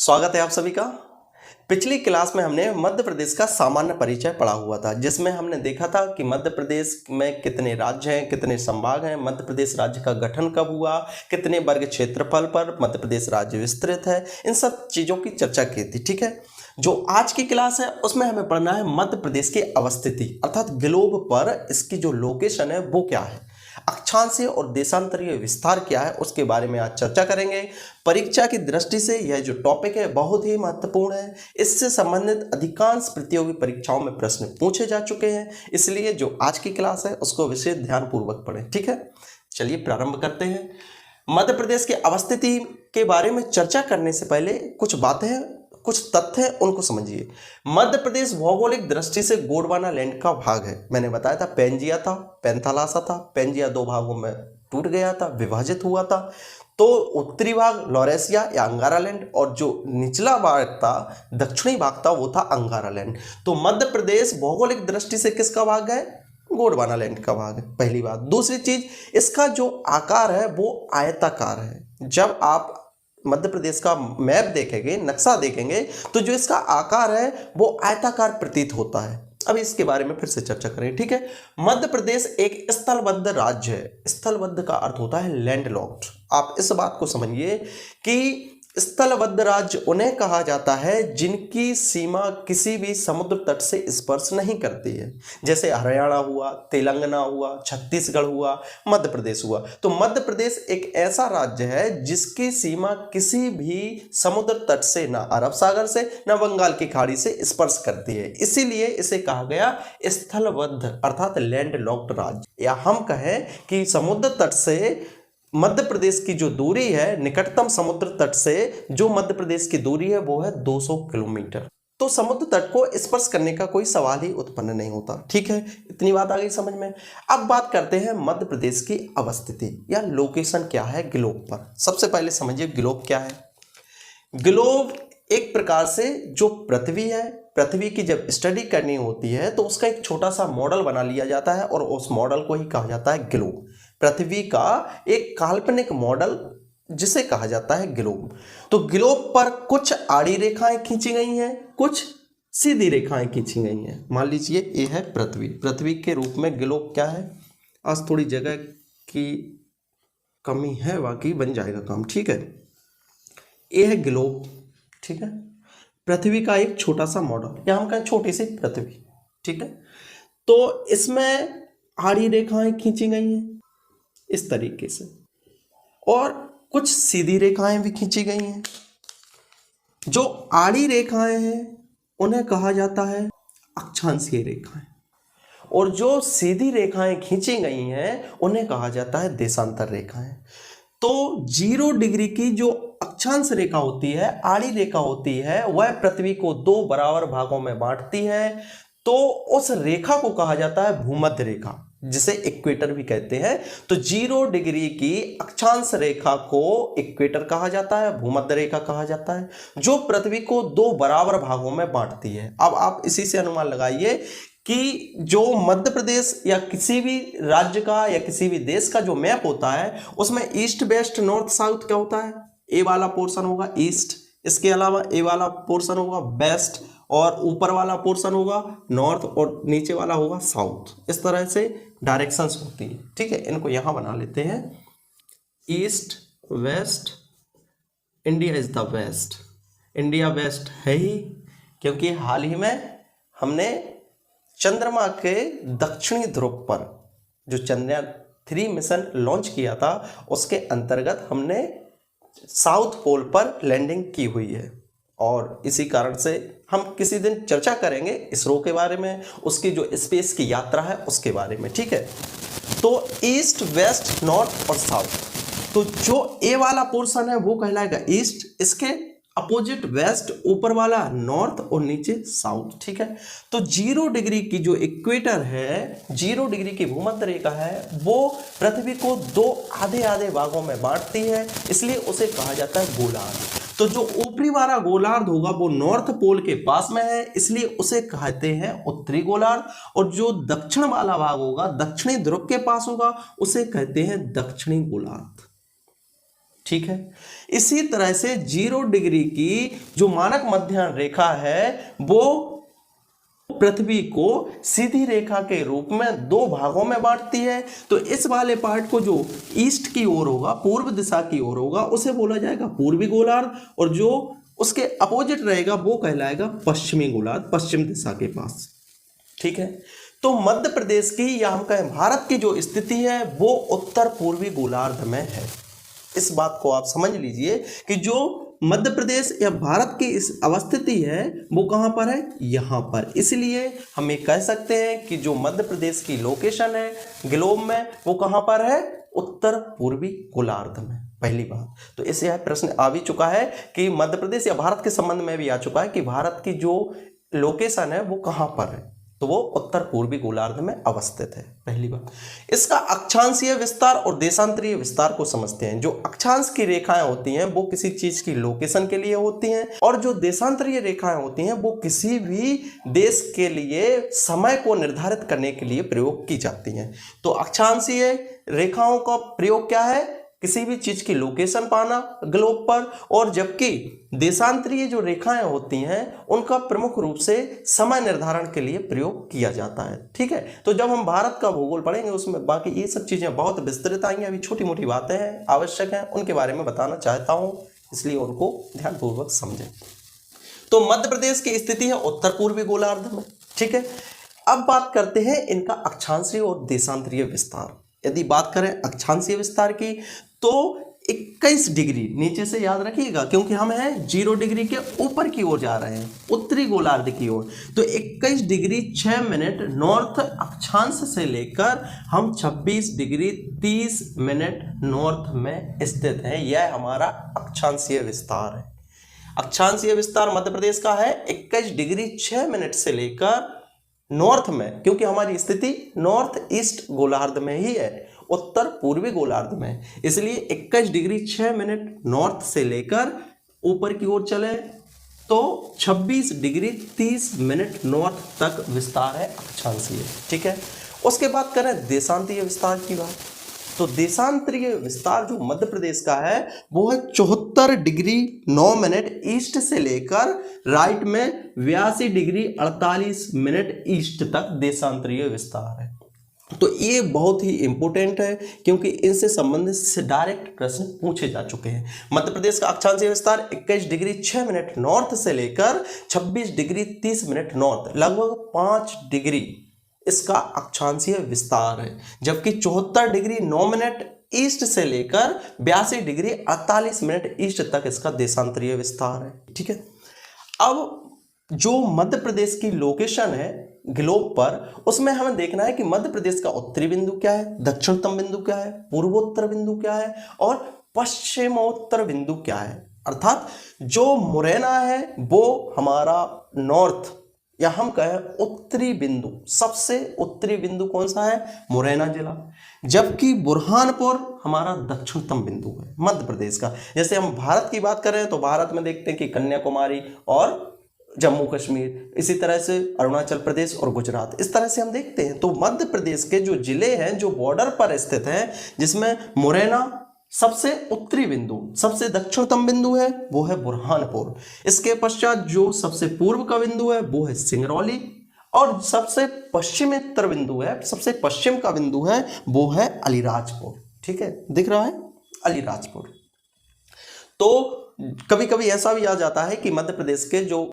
स्वागत है आप सभी का। पिछली क्लास में हमने मध्य प्रदेश का सामान्य परिचय पढ़ा हुआ था, जिसमें हमने देखा था कि मध्य प्रदेश में कितने राज्य हैं, कितने संभाग हैं, मध्य प्रदेश राज्य का गठन कब हुआ, कितने वर्ग क्षेत्रफल पर मध्य प्रदेश राज्य विस्तृत है, इन सब चीज़ों की चर्चा की थी। ठीक है, जो आज की क्लास है उसमें हमें पढ़ना है मध्य प्रदेश की अवस्थिति, अर्थात ग्लोब पर इसकी जो लोकेशन है वो क्या है, अक्षांशीय और देशांतरीय विस्तार क्या है, उसके बारे में आज चर्चा करेंगे। परीक्षा की दृष्टि से यह जो टॉपिक है बहुत ही महत्वपूर्ण है। इससे संबंधित अधिकांश प्रतियोगी परीक्षाओं में प्रश्न पूछे जा चुके हैं, इसलिए जो आज की क्लास है उसको विशेष ध्यानपूर्वक पढ़ें। ठीक है, चलिए प्रारंभ करते हैं। मध्य प्रदेश की अवस्थिति के बारे में चर्चा करने से पहले कुछ बातें, कुछ तथ्य हैं, उनको समझिए। मध्य प्रदेश भौगोलिक दृष्टि से गोंडवाना लैंड का भाग है। मैंने बताया था पेंजिया था, पैंथालासा था। पेंजिया दो भागों में टूट गया था, विभाजित हुआ था। तो उत्तरी भाग लॉरेशिया या अंगारा लैंड, और जो निचला भाग था, दक्षिणी भाग था, वो था अंगारा लैंड। तो मध्य प्रदेश भौगोलिक दृष्टि से किसका भाग है? गोंडवाना लैंड का भाग है, पहली बात। दूसरी चीज, इसका जो आकार है वो आयताकार है। जब आप मध्य प्रदेश का मैप देखेंगे, नक्शा देखेंगे, तो जो इसका आकार है वो आयताकार प्रतीत होता है। अब इसके बारे में फिर से चर्चा करें। ठीक है, मध्य प्रदेश एक स्थलबद्ध राज्य है। स्थलबद्ध का अर्थ होता है लैंडलॉक्ड। आप इस बात को समझिए कि स्थलबद्ध राज्य उन्हें कहा जाता है जिनकी सीमा किसी भी समुद्र तट से स्पर्श नहीं करती है। जैसे हरियाणा हुआ, तेलंगाना हुआ, छत्तीसगढ़ हुआ, मध्य प्रदेश हुआ। तो मध्य प्रदेश एक ऐसा राज्य है जिसकी सीमा किसी भी समुद्र तट से, ना अरब सागर से, ना बंगाल की खाड़ी से स्पर्श करती है। इसीलिए इसे कहा गया स्थलबद्ध अर्थात लैंडलॉक्ड राज्य। या हम कहें कि समुद्र तट से मध्य प्रदेश की जो दूरी है, निकटतम समुद्र तट से जो मध्य प्रदेश की दूरी है वो है 200 किलोमीटर। तो समुद्र तट को स्पर्श करने का कोई सवाल ही उत्पन्न नहीं होता। ठीक है, इतनी बात आ गई समझ में। अब बात करते हैं मध्य प्रदेश की अवस्थिति या लोकेशन क्या है ग्लोब पर। सबसे पहले समझिए ग्लोब क्या है। ग्लोब एक प्रकार से जो पृथ्वी है, पृथ्वी की जब स्टडी करनी होती है तो उसका एक छोटा सा मॉडल बना लिया जाता है और उस मॉडल को ही कहा जाता है ग्लोब। पृथ्वी का एक काल्पनिक मॉडल जिसे कहा जाता है ग्लोब। तो ग्लोब पर कुछ आड़ी रेखाएं खींची गई हैं, कुछ सीधी रेखाएं खींची गई हैं। मान लीजिए ये है पृथ्वी। पृथ्वी के रूप में ग्लोब क्या है? आज थोड़ी जगह की कमी है, बाकी बन जाएगा काम। ठीक है, ये है ग्लोब। ठीक है, पृथ्वी का एक छोटा सा मॉडल, या हम कहें छोटी सी पृथ्वी। ठीक है, तो इसमें आड़ी रेखाएं खींची गई हैं इस तरीके से, और कुछ सीधी रेखाएं भी खींची गई हैं। जो आड़ी रेखाएं हैं उन्हें कहा जाता है अक्षांशीय रेखाएं, और जो सीधी रेखाएं खींची गई हैं उन्हें कहा जाता है देशांतर रेखाएं। तो 0 डिग्री की जो अक्षांश रेखा होती है, आड़ी रेखा होती है, वह पृथ्वी को 2 बराबर भागों में बांटती है। तो उस रेखा को कहा जाता है भूमध्य रेखा, जिसे इक्वेटर भी कहते हैं। तो 0 डिग्री की अक्षांश रेखा को इक्वेटर कहा जाता है, भूमध्य रेखा कहा जाता है, जो पृथ्वी को 2 बराबर भागों में बांटती है। अब आप इसी से अनुमान लगाइए कि जो मध्य प्रदेश या किसी भी राज्य का या किसी भी देश का जो मैप होता है उसमें ईस्ट वेस्ट नॉर्थ साउथ क्या होता है? ए वाला पोर्शन होगा ईस्ट, इसके अलावा ए वाला पोर्शन होगा वेस्ट, और ऊपर वाला पोर्शन होगा नॉर्थ, और नीचे वाला होगा साउथ। इस तरह से डायरेक्शंस होती है। ठीक है, इनको यहां बना लेते हैं east west. India is the west. India west है ही क्योंकि हाल ही में हमने चंद्रमा के दक्षिणी ध्रुव पर जो चंद्रयान 3 मिशन लॉन्च किया था उसके अंतर्गत हमने साउथ पोल पर लैंडिंग की हुई है। और इसी कारण से हम किसी दिन चर्चा करेंगे इसरो के बारे में, उसकी जो स्पेस की यात्रा है उसके बारे में। ठीक है, तो ईस्ट वेस्ट नॉर्थ और साउथ। तो जो ए वाला पोर्शन है वो कहलाएगा ईस्ट, इसके अपोजिट वेस्ट, ऊपर वाला नॉर्थ और नीचे साउथ। ठीक है, तो 0 डिग्री की जो इक्वेटर है, 0 डिग्री की भूमध्य रेखा है, वो पृथ्वी को 2 आधे आधे भागों में बांटती है, इसलिए उसे कहा जाता है गोलार्ध। तो जो ऊपरी वाला गोलार्ध होगा वो नॉर्थ पोल के पास में है, इसलिए उसे कहते हैं उत्तरी गोलार्ध, और जो दक्षिण वाला भाग होगा, दक्षिणी ध्रुव के पास होगा, उसे कहते हैं दक्षिणी गोलार्ध। ठीक है। इसी तरह से 0 डिग्री की जो मानक मध्याह्न रेखा है वो पृथ्वी को सीधी रेखा के रूप में 2 भागों में बांटती है। तो इस वाले पार्ट को जो ईस्ट की ओर होगा, पूर्व दिशा की ओर होगा, उसे बोला जाएगा पूर्वी गोलार्ध, और जो उसके अपोजिट रहेगा वो कहलाएगा पश्चिमी गोलार्ध, पश्चिम दिशा के पास। ठीक है। तो मध्य प्रदेश की या हम कहें भारत की जो स्थिति है वो उत्तर पूर्वी गोलार्ध में है। इस बात को आप समझ लीजिए कि जो मध्य प्रदेश या भारत की इस अवस्थिति है वो कहाँ पर है, यहाँ पर। इसलिए हम ये कह सकते हैं कि जो मध्य प्रदेश की लोकेशन है ग्लोब में वो कहाँ पर है, उत्तर पूर्वी गोलार्ध में। पहली बात तो इससे यह प्रश्न आ भी चुका है कि मध्य प्रदेश या भारत के संबंध में भी आ चुका है कि भारत की जो लोकेशन है वो कहाँ पर है, तो वो उत्तर पूर्वी गोलार्ध में अवस्थित है। पहली बात। इसका अक्षांशीय विस्तार और देशांतरीय विस्तार को समझते हैं। जो अक्षांश की रेखाएं होती हैं वो किसी चीज की लोकेशन के लिए होती हैं, और जो देशांतरीय रेखाएं होती हैं वो किसी भी देश के लिए समय को निर्धारित करने के लिए प्रयोग की जाती हैं। तो अक्षांशीय रेखाओं का प्रयोग क्या है, किसी भी चीज की लोकेशन पाना ग्लोब पर, और जबकि देशांतरीय जो रेखाएं होती हैं उनका प्रमुख रूप से समय निर्धारण के लिए प्रयोग किया जाता है। ठीक है। तो जब हम भारत का भूगोल पढ़ेंगे उसमें बाकी ये सब चीजें बहुत विस्तृत आएंगी। अभी छोटी मोटी बातें हैं, आवश्यक हैं, उनके बारे में बताना चाहता हूं, इसलिए उनको ध्यानपूर्वक समझें। तो मध्य प्रदेश की स्थिति है उत्तर पूर्वी गोलार्ध में। ठीक है। अब बात करते हैं इनका अक्षांशीय और देशांतरीय विस्तार। यदि बात करें अक्षांशीय विस्तार की तो 21 डिग्री, नीचे से याद रखिएगा क्योंकि हम हैं 0 डिग्री के ऊपर की ओर जा रहे हैं, उत्तरी गोलार्ध की ओर। तो 21 डिग्री 6 मिनट नॉर्थ अक्षांश से लेकर हम 26 डिग्री 30 मिनट नॉर्थ में स्थित है। यह हमारा अक्षांशीय विस्तार है। अक्षांशीय विस्तार मध्य प्रदेश का है 21 डिग्री 6 मिनट से लेकर नॉर्थ में, क्योंकि हमारी स्थिति नॉर्थ ईस्ट गोलार्ध में ही है, उत्तर पूर्वी गोलार्ध में, इसलिए 21 डिग्री 6 मिनट नॉर्थ से लेकर ऊपर की ओर चले तो 26 डिग्री 30 मिनट नॉर्थ तक विस्तार है अक्षांशीय। ठीक है। उसके बाद करें देशांतरीय विस्तार की बात। तो देशांतरीय विस्तार जो मध्य प्रदेश का है वो है 74 डिग्री 9 मिनट ईस्ट से लेकर राइट में 82 डिग्री 48 मिनट ईस्ट तक देशांतरीय विस्तार है। तो ये बहुत ही इंपॉर्टेंट है क्योंकि इनसे संबंधित से डायरेक्ट प्रश्न पूछे जा चुके हैं। मध्य प्रदेश का अक्षांशीय विस्तार 21 डिग्री 6 मिनट नॉर्थ से लेकर 26 डिग्री 30 मिनट नॉर्थ, लगभग 5 डिग्री इसका अक्षांशीय विस्तार है, जबकि 74 डिग्री 9 मिनट ईस्ट से लेकर 82 डिग्री 48 मिनट ईस्ट तक इसका देशांतरीय विस्तार है। ठीक है। अब जो मध्य प्रदेश की लोकेशन है ग्लोब पर, उसमें हमें देखना है कि मध्य प्रदेश का उत्तरी बिंदु क्या है, दक्षिणतम बिंदु क्या है, पूर्वोत्तर बिंदु क्या है और पश्चिमोत्तर बिंदु क्या है। अर्थात जो मुरैना है वो हमारा नॉर्थ या हम कहें उत्तरी बिंदु, सबसे उत्तरी बिंदु कौन सा है, मुरैना जिला, जबकि बुरहानपुर हमारा दक्षिणतम बिंदु है मध्य प्रदेश का। जैसे हम भारत की बात करें तो भारत में देखते हैं कि कन्याकुमारी और जम्मू कश्मीर, इसी तरह से अरुणाचल प्रदेश और गुजरात, इस तरह से हम देखते हैं। तो मध्य प्रदेश के जो जिले हैं जो बॉर्डर पर स्थित हैं, जिसमें मुरैना सबसे उत्तरी बिंदु, सबसे दक्षिणतम बिंदु है वो है बुरहानपुर। इसके पश्चात जो सबसे पूर्व का बिंदु है वो है सिंगरौली, और सबसे पश्चिमोत्तर बिंदु है, सबसे पश्चिम का बिंदु है वो है अलीराजपुर। ठीक है, दिख रहा है अलीराजपुर। तो कभी कभी ऐसा भी आ जाता है कि मध्य प्रदेश के जो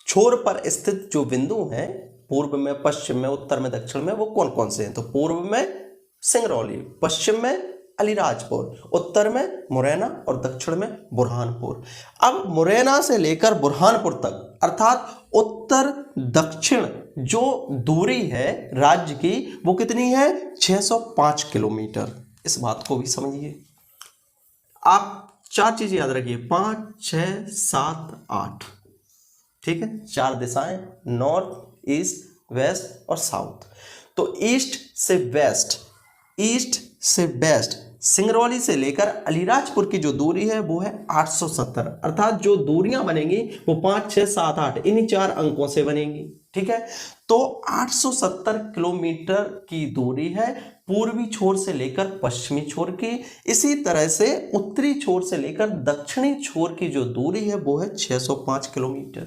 छोर पर स्थित जो बिंदु हैं, पूर्व में, पश्चिम में, उत्तर में, दक्षिण में, वो कौन कौन से हैं। तो पूर्व में सिंगरौली, पश्चिम में अलीराजपुर, उत्तर में मुरैना और दक्षिण में बुरहानपुर। अब मुरैना से लेकर बुरहानपुर तक, अर्थात उत्तर दक्षिण जो दूरी है राज्य की वो कितनी है, 605 किलोमीटर। इस बात को भी समझिए। आप 4 चीजें याद रखिए, 5, 6, 7, 8। ठीक है, 4 दिशाएं, नॉर्थ, ईस्ट, वेस्ट और साउथ। तो ईस्ट से वेस्ट, ईस्ट से वेस्ट सिंगरौली से लेकर अलीराजपुर की जो दूरी है वो है 870। अर्थात जो दूरियां बनेंगी वो 5, 6, 7, 8 इन्हीं 4 अंकों से बनेंगी। ठीक है। तो 870 किलोमीटर की दूरी है पूर्वी छोर से लेकर पश्चिमी छोर की। इसी तरह से उत्तरी छोर से लेकर दक्षिणी छोर की जो दूरी है वो है 605 किलोमीटर।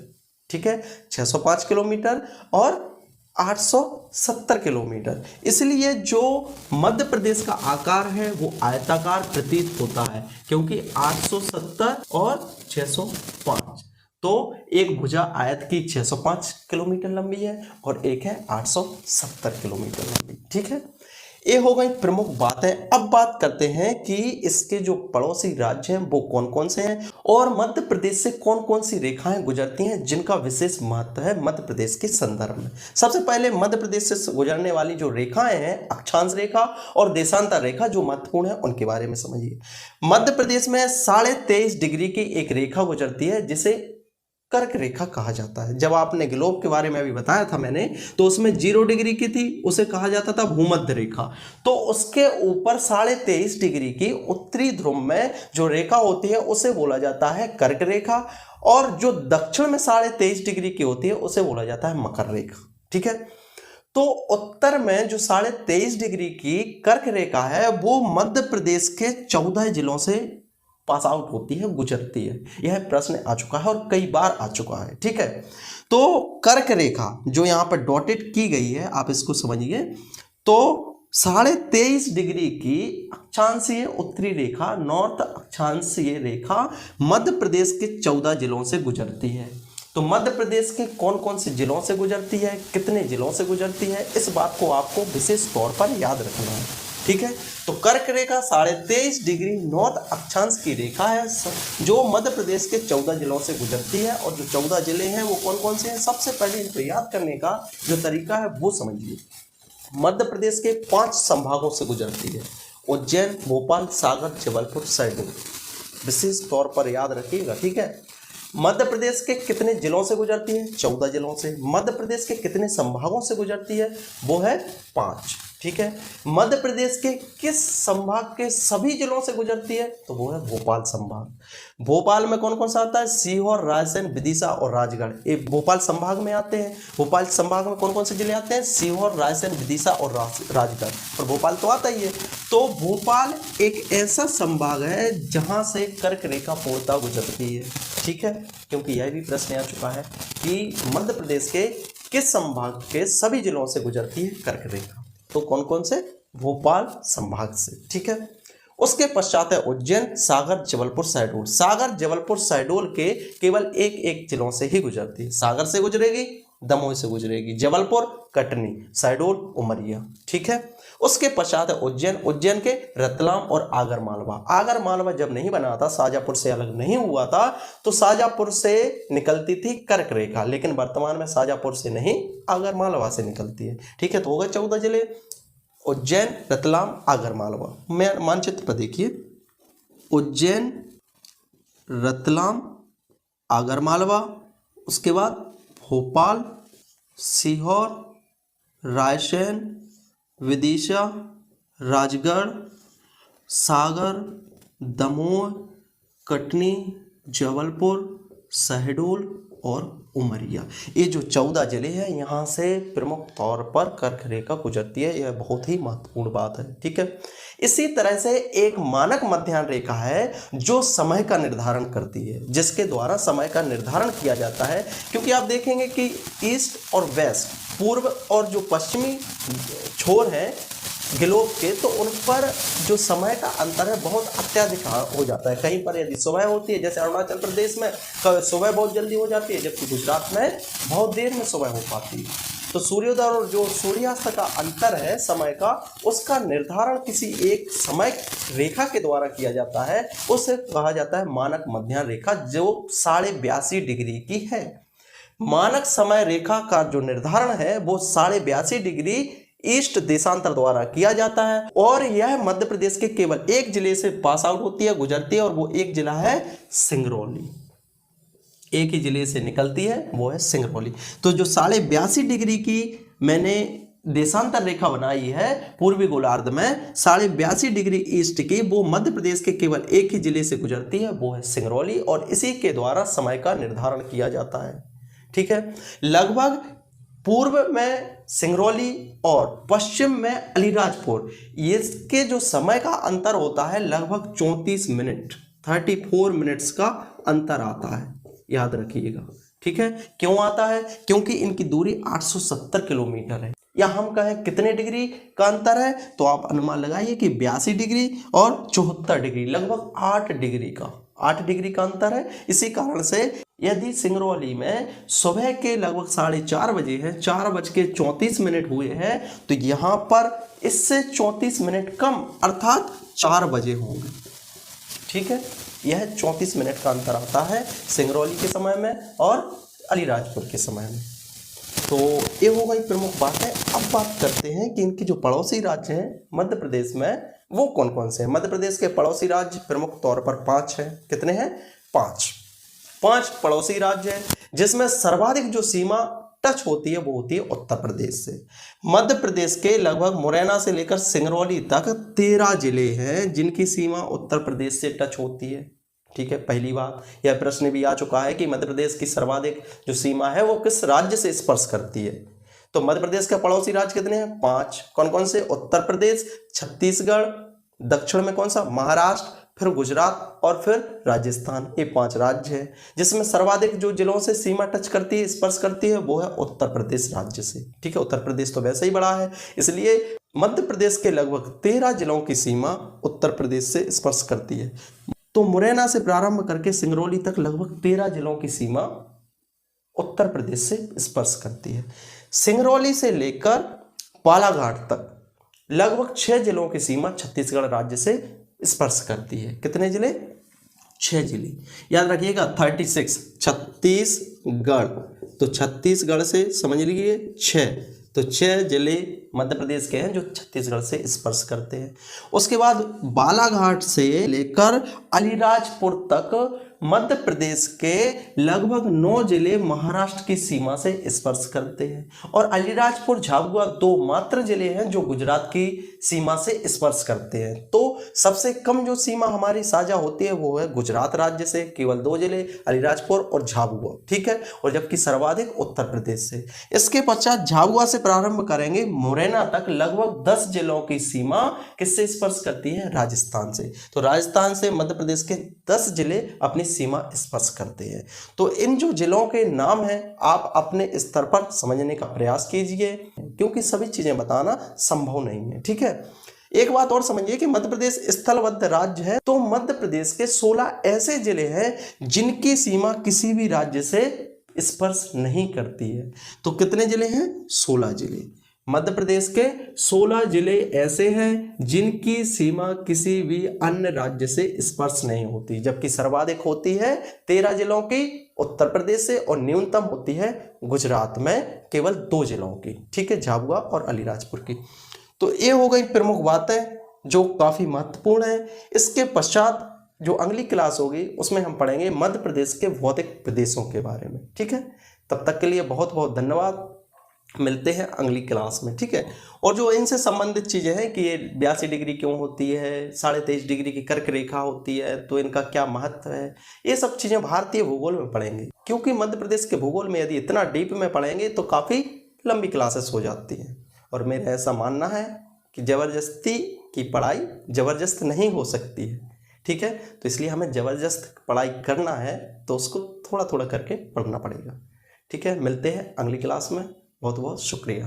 ठीक है, 605 किलोमीटर और 870 किलोमीटर। इसलिए जो मध्य प्रदेश का आकार है वो आयताकार प्रतीत होता है, क्योंकि 870 और 605, तो एक भुजा आयत की 605 किलोमीटर लंबी है और एक है 870 किलोमीटर लंबी। ठीक है, ये हो गई प्रमुख बातें। अब बात करते हैं कि इसके जो पड़ोसी राज्य हैं वो कौन कौन से हैं और मध्य प्रदेश से कौन कौन सी रेखाएं गुजरती हैं जिनका विशेष महत्व है मध्य प्रदेश के संदर्भ में। सबसे पहले मध्य प्रदेश से गुजरने वाली जो रेखाएं हैं, अक्षांश रेखा और देशांतर रेखा, जो महत्वपूर्ण है उनके बारे में समझिए। मध्य प्रदेश में 23.5 डिग्री की एक रेखा गुजरती है जिसे कर्क रेखा कहा जाता है। जब आपने ग्लोब के बारे में अभी बताया था मैंने, तो उसमें 0 डिग्री की थी, उसे कहा जाता था भूमध्य रेखा। तो उसके ऊपर 23.5 डिग्री की उत्तरी ध्रुव में जो रेखा होती है उसे बोला जाता है कर्क रेखा, और जो दक्षिण में 23.5 डिग्री की होती है उसे बोला जाता है मकर रेखा। ठीक है, तो उत्तर में जो 23.5 डिग्री की कर्क रेखा है वो मध्य प्रदेश के 14 जिलों से पास आउट होती है, गुजरती है। यह प्रश्न आ चुका है और कई बार आ चुका है। ठीक है, तो कर्क रेखा जो यहाँ पर डॉटेड की गई है, आप इसको समझिए। तो 23.5 डिग्री की अक्षांशीय उत्तरी रेखा, नॉर्थ अक्षांशीय रेखा मध्य प्रदेश के 14 जिलों से गुजरती है। तो मध्य प्रदेश के कौन कौन से जिलों से गुजरती है, कितने जिलों से गुजरती है, इस बात को आपको विशेष तौर पर याद रखना है। ठीक है, तो कर्क रेखा 23.5 डिग्री नॉर्थ अक्षांश की रेखा है जो मध्य प्रदेश के 14 जिलों से गुजरती है। और जो 14 जिले हैं वो कौन कौन से हैं, सबसे पहले इनको याद करने का जो तरीका है वो समझिए। मध्य प्रदेश के 5 संभागों से गुजरती है, उज्जैन, भोपाल, सागर, जबलपुर, शहडोल। विशेष तौर पर याद रखिएगा। ठीक है, मध्य प्रदेश के कितने जिलों से गुजरती है, 14 जिलों से। मध्य प्रदेश के कितने संभागों से गुजरती है, वो है 5। ठीक है, मध्य प्रदेश के किस संभाग के सभी जिलों से गुजरती है, तो वो है भोपाल संभाग। भोपाल में कौन कौन सा आता है, सीहोर, रायसेन, विदिशा और राजगढ़, ये भोपाल संभाग में आते हैं। भोपाल संभाग में कौन कौन से जिले आते हैं, सीहोर, रायसेन, विदिशा और राजगढ़, और भोपाल तो आता ही है। तो भोपाल एक ऐसा संभाग है जहां से कर्क रेखा पूर्णतः गुजरती है। ठीक है, क्योंकि यह भी प्रश्न आ चुका है कि मध्य प्रदेश के किस संभाग के सभी जिलों से गुजरती है कर्क रेखा, तो कौन कौन से, भोपाल संभाग से। ठीक है, उसके पश्चात है उज्जैन, सागर, जबलपुर, शहडोल। सागर, जबलपुर, शहडोल के केवल एक जिलों से ही गुजरती है। सागर से गुजरेगी, दमोह से गुजरेगी, जबलपुर, कटनी, शहडोल, उमरिया। ठीक है, उसके पश्चात है उज्जैन। उज्जैन के रतलाम और आगर मालवा। आगर मालवा जब नहीं बना था, शाजापुर से अलग नहीं हुआ था, तो शाजापुर से निकलती थी कर्क रेखा, लेकिन वर्तमान में शाजापुर से नहीं, आगर मालवा से निकलती है। ठीक है, तो हो गए 14 जिले, उज्जैन, रतलाम, आगर मालवा। मैं मानचित्र पर देखिए, उज्जैन, रतलाम, आगर मालवा, उसके बाद भोपाल, सीहोर, रायसेन, विदिशा, राजगढ़, सागर, दमोह, कटनी, जबलपुर, शहडोल और उमरिया। ये जो 14 जिले हैं यहाँ से प्रमुख तौर पर कर्क रेखा गुजरती है। यह बहुत ही महत्वपूर्ण बात है। ठीक है, इसी तरह से एक मानक मध्याह्न रेखा है जो समय का निर्धारण करती है, जिसके द्वारा समय का निर्धारण किया जाता है। क्योंकि आप देखेंगे कि ईस्ट और वेस्ट, पूर्व और जो पश्चिमी छोर है ग्लोब के, तो उन पर जो समय का अंतर है बहुत अत्यधिक हो जाता है। कहीं पर यदि सुबह होती है, जैसे अरुणाचल प्रदेश में सुबह बहुत जल्दी हो जाती है, जबकि गुजरात में बहुत देर में सुबह हो पाती है। तो सूर्योदय और जो सूर्यास्त का अंतर है समय का, उसका निर्धारण किसी एक समय रेखा के द्वारा किया जाता है। उसे कहा जाता है मानक मध्याह्न रेखा, जो 82.5 डिग्री की है। मानक समय रेखा का जो निर्धारण है वो 82.5 डिग्री ईस्ट देशांतर द्वारा किया जाता है, और यह मध्य प्रदेश के केवल एक जिले से पास आउट होती है, गुजरती है, और वो एक जिला है सिंगरौली। एक ही जिले से निकलती है, वो है सिंगरौली। तो जो 82.5 डिग्री की मैंने देशांतर रेखा बनाई है पूर्वी गोलार्ध में 82.5 डिग्री ईस्ट की, वो मध्य प्रदेश के केवल एक ही जिले से गुजरती है, वो है सिंगरौली, और इसी के द्वारा समय का निर्धारण किया जाता है। ठीक है, लगभग पूर्व में सिंगरौली और पश्चिम में अलीराजपुर, इसके जो समय का अंतर होता है लगभग 34 मिनट, 34 मिनट्स का अंतर आता है, याद रखिएगा। ठीक है, क्यों आता है? क्योंकि इनकी दूरी 870 किलोमीटर है। या हम कहें कितने डिग्री का अंतर है, तो आप अनुमान लगाइए कि 82 डिग्री और 74 डिग्री, लगभग 8 डिग्री का अंतर है। इसी कारण से यदि सिंगरौली में सुबह के लगभग 4:30 बजे है, 4:34 हुए हैं, तो यहाँ पर इससे 34 मिनट कम अर्थात 4 बजे होंगे। ठीक है, यह 34 मिनट का अंतर आता है सिंगरौली के समय में और अलीराजपुर के समय में। तो ये हो गई प्रमुख बात है। अब बात करते हैं कि इनके जो पड़ोसी राज्य हैं मध्य प्रदेश में, वो कौन कौन से हैं। मध्य प्रदेश के पड़ोसी राज्य प्रमुख तौर पर 5 हैं। कितने हैं? 5 पड़ोसी राज्य हैं, जिसमें सर्वाधिक जो सीमा टच होती है वो होती है उत्तर प्रदेश से। मध्य प्रदेश के लगभग मुरैना से लेकर सिंगरौली तक 13 जिले हैं जिनकी सीमा उत्तर प्रदेश से टच होती है। ठीक है, पहली बात, यह प्रश्न भी आ चुका है कि मध्य प्रदेश की सर्वाधिक जो सीमा है वो किस राज्य से स्पर्श करती है। तो मध्य प्रदेश के पड़ोसी राज्य कितने हैं? 5। कौन कौन से? उत्तर प्रदेश, छत्तीसगढ़, दक्षिण में कौन सा? महाराष्ट्र, फिर गुजरात और फिर राजस्थान। ये 5 राज्य हैं जिसमें सर्वाधिक जो जिलों से सीमा टच करती है, स्पर्श करती है, वो है उत्तर प्रदेश राज्य से। ठीक है, उत्तर प्रदेश तो वैसे ही बड़ा है, इसलिए मध्य प्रदेश के लगभग 13 जिलों की सीमा उत्तर प्रदेश से स्पर्श करती है। तो मुरैना से प्रारंभ करके सिंगरौली तक लगभग 13 जिलों की सीमा उत्तर प्रदेश से स्पर्श करती है। सिंगरौली से लेकर बालाघाट तक लगभग 6 जिलों की सीमा छत्तीसगढ़ राज्य से स्पर्श करती है। कितने जिले? 6 जिले, याद रखिएगा। 36 छत्तीसगढ़, तो छत्तीसगढ़ से समझ लीजिए 6, तो 6 जिले मध्य प्रदेश के हैं जो छत्तीसगढ़ से स्पर्श करते हैं। उसके बाद बालाघाट से लेकर अलीराजपुर तक मध्य प्रदेश के लगभग 9 जिले महाराष्ट्र की सीमा से स्पर्श करते हैं और अलीराजपुर, झाबुआ 2 मात्र जिले हैं जो गुजरात की सीमा से स्पर्श करते हैं। तो सबसे कम जो सीमा हमारी साझा होती है वो है गुजरात राज्य से, केवल 2 जिले, अलीराजपुर और झाबुआ। ठीक है, और जबकि सर्वाधिक उत्तर प्रदेश से। इसके पश्चात झाबुआ से प्रारंभ करेंगे, मुरैना तक लगभग 10 जिलों की सीमा किससे स्पर्श करती है? राजस्थान से। तो राजस्थान से मध्य प्रदेश के 10 जिले अपनी सीमा स्पर्श करते हैं। तो इन जो जिलों के नाम हैं आप अपने स्तर पर समझने का प्रयास कीजिए, क्योंकि सभी चीजें बताना संभव नहीं है। ठीक है, एक बात और समझिए कि मध्य प्रदेश स्थलबद्ध राज्य है, तो मध्य प्रदेश के 16 ऐसे जिले हैं जिनकी सीमा किसी भी राज्य से स्पर्श नहीं करती है। तो कितने जिले हैं? 16 जिले। मध्य प्रदेश के 16 जिले ऐसे हैं जिनकी सीमा किसी भी अन्य राज्य से स्पर्श नहीं होती, जबकि सर्वाधिक होती है 13 जिलों की उत्तर प्रदेश से और न्यूनतम होती है गुजरात में केवल 2 जिलों की। ठीक है, झाबुआ और अलीराजपुर की। तो ये हो गई प्रमुख बातें जो काफी महत्वपूर्ण है। इसके पश्चात जो अगली क्लास होगी उसमें हम पढ़ेंगे मध्य प्रदेश के भौतिक प्रदेशों के बारे में। ठीक है, तब तक के लिए बहुत बहुत धन्यवाद। मिलते हैं अगली क्लास में। ठीक है, और जो इनसे संबंधित चीज़ें हैं कि ये 82 डिग्री क्यों होती है, 23.5 डिग्री की कर्क रेखा होती है, तो इनका क्या महत्व है, ये सब चीज़ें भारतीय भूगोल में पढ़ेंगे। क्योंकि मध्य प्रदेश के भूगोल में यदि इतना डीप में पढ़ेंगे तो काफ़ी लंबी क्लासेस हो जाती हैं। और मेरा ऐसा मानना है कि ज़बरदस्ती की पढ़ाई ज़बरदस्त नहीं हो सकती है। ठीक है, तो इसलिए हमें ज़बरदस्त पढ़ाई करना है तो उसको थोड़ा थोड़ा करके पढ़ना पड़ेगा। ठीक है, मिलते हैं अगली क्लास में। बहुत बहुत शुक्रिया।